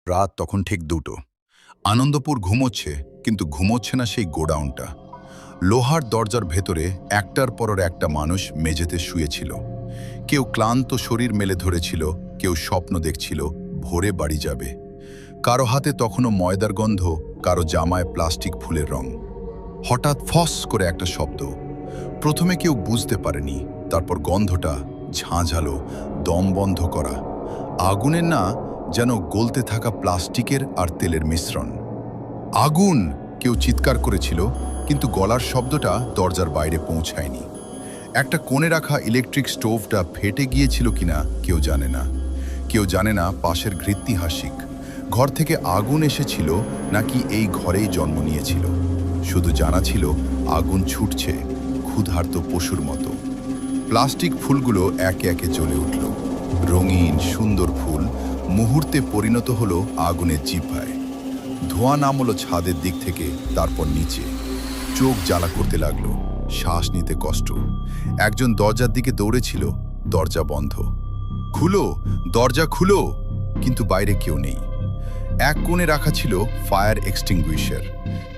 রাত তখন ঠিক 2টো। আনন্দপুর ঘুমোচ্ছে, কিন্তু ঘুমোচ্ছে না সেই গোডাউনটা। লোহার দরজার ভেতরে একটার পর একটা মানুষ মেঝেতে শুয়েছিল। কেউ ক্লান্ত শরীর মেলে ধরেছিল, কেউ স্বপ্ন দেখছিল ভোরে বাড়ি যাবে। কারো হাতে তখনও ময়দার গন্ধ, কারো জামায় প্লাস্টিক ফুলের রং। হঠাৎ ফস করে একটা শব্দ। প্রথমে কেউ বুঝতে পারেনি, তারপর গন্ধটা ঝাঁঝালো, দম বন্ধ করা। আগুনের না, যেন গলতে থাকা প্লাস্টিকের আর তেলের মিশ্রণ। আগুন! কেউ চিৎকার করেছিল, কিন্তু গলার শব্দটা দরজার বাইরে পৌঁছায়নি। একটা কোণে রাখা ইলেকট্রিক স্টোভটা ফেটে গিয়েছিল কিনা কেউ জানে না। কেউ জানে না পাশের ঘৃত্যিহাসিক ঘর থেকে আগুন এসেছিল নাকি এই ঘরেই জন্ম নিয়েছিল। শুধু জানা ছিল আগুন ছুটছে ক্ষুধার্ত পশুর মতো। প্লাস্টিক ফুলগুলো একে একে জ্বলে উঠল। রঙিন সুন্দর ফুল মুহূর্তে পরিণত হলো আগুনের জিহ্বায়। ধোঁয়া নামলো ছাদের দিক থেকে, তারপর নিচে। চোখ জ্বালা করতে লাগলো, শ্বাস নিতে কষ্ট। একজন দরজার দিকে দৌড়েছিল, দরজা বন্ধ। খুলো, দরজা খুলো! কিন্তু বাইরে কেউ নেই। এক কোণে রাখা ছিল ফায়ার এক্সটিংগুইশার।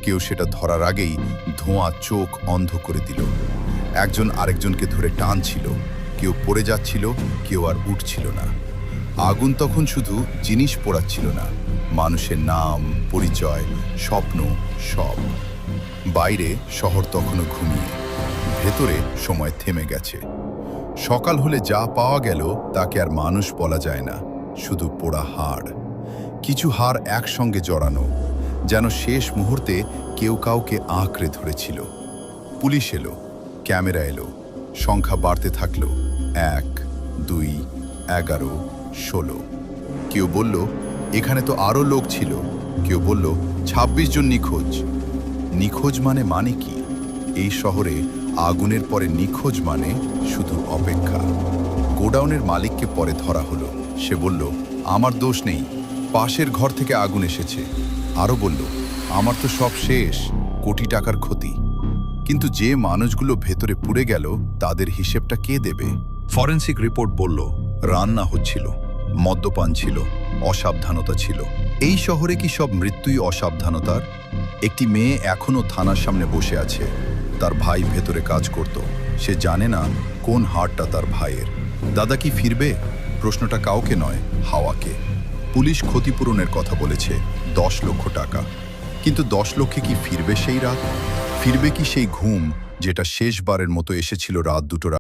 কেউ সেটা ধরার আগেই ধোঁয়া চোখ অন্ধ করে দিল। একজন আরেকজনকে ধরে টানছিল, কেউ পড়ে যাচ্ছিল, কেউ আর উঠছিল না। আগুন তখন শুধু জিনিস পোড়াচ্ছিল না, মানুষের নাম, পরিচয়, স্বপ্ন, সব। বাইরে শহর তখনও ঘুমিয়ে, ভেতরে সময় থেমে গেছে। সকাল হলে যা পাওয়া গেল তাকে আর মানুষ বলা যায় না, শুধু পোড়া হাড়। কিছু হাড় একসঙ্গে জড়ানো, যেন শেষ মুহূর্তে কেউ কাউকে আঁকড়ে ধরেছিল। পুলিশ এলো, ক্যামেরা এলো, সংখ্যা বাড়তে থাকলো। 1, 2, 11, 16। কেউ বলল এখানে তো আরও লোক ছিল। কেউ বলল 26 জন নিখোঁজ। নিখোঁজ মানে কি? এই শহরে আগুনের পরে নিখোঁজ মানে শুধু অপেক্ষা। গোডাউনের মালিককে পরে ধরা হলো। সে বলল আমার দোষ নেই, পাশের ঘর থেকে আগুন এসেছে। আরও বলল আমার তো সব শেষ, কোটি টাকার ক্ষতি। কিন্তু যে মানুষগুলো ভেতরে পুড়ে গেল তাদের হিসেবটা কে দেবে? ফরেনসিক রিপোর্ট বলল রান্না হচ্ছিল, মদ্যপান ছিল, অসাবধানতা ছিল। এই শহরে কি সব মৃত্যুই অসাবধানতার? একটি মেয়ে এখনো থানার সামনে বসে আছে। তার ভাই ভেতরে কাজ করত। সে জানে না কোন হাড়টা তার ভাইয়ের। দাদা কি ফিরবে? প্রশ্নটা কাউকে নয়, হাওয়াকে। পুলিশ ক্ষতিপূরণের কথা বলেছে, 10 লক্ষ টাকা। কিন্তু 10 লক্ষে কি ফিরবে সেই রাত? ফিরবে কি সেই ঘুম যেটা শেষবারের মতো এসেছিল রাত 2টো?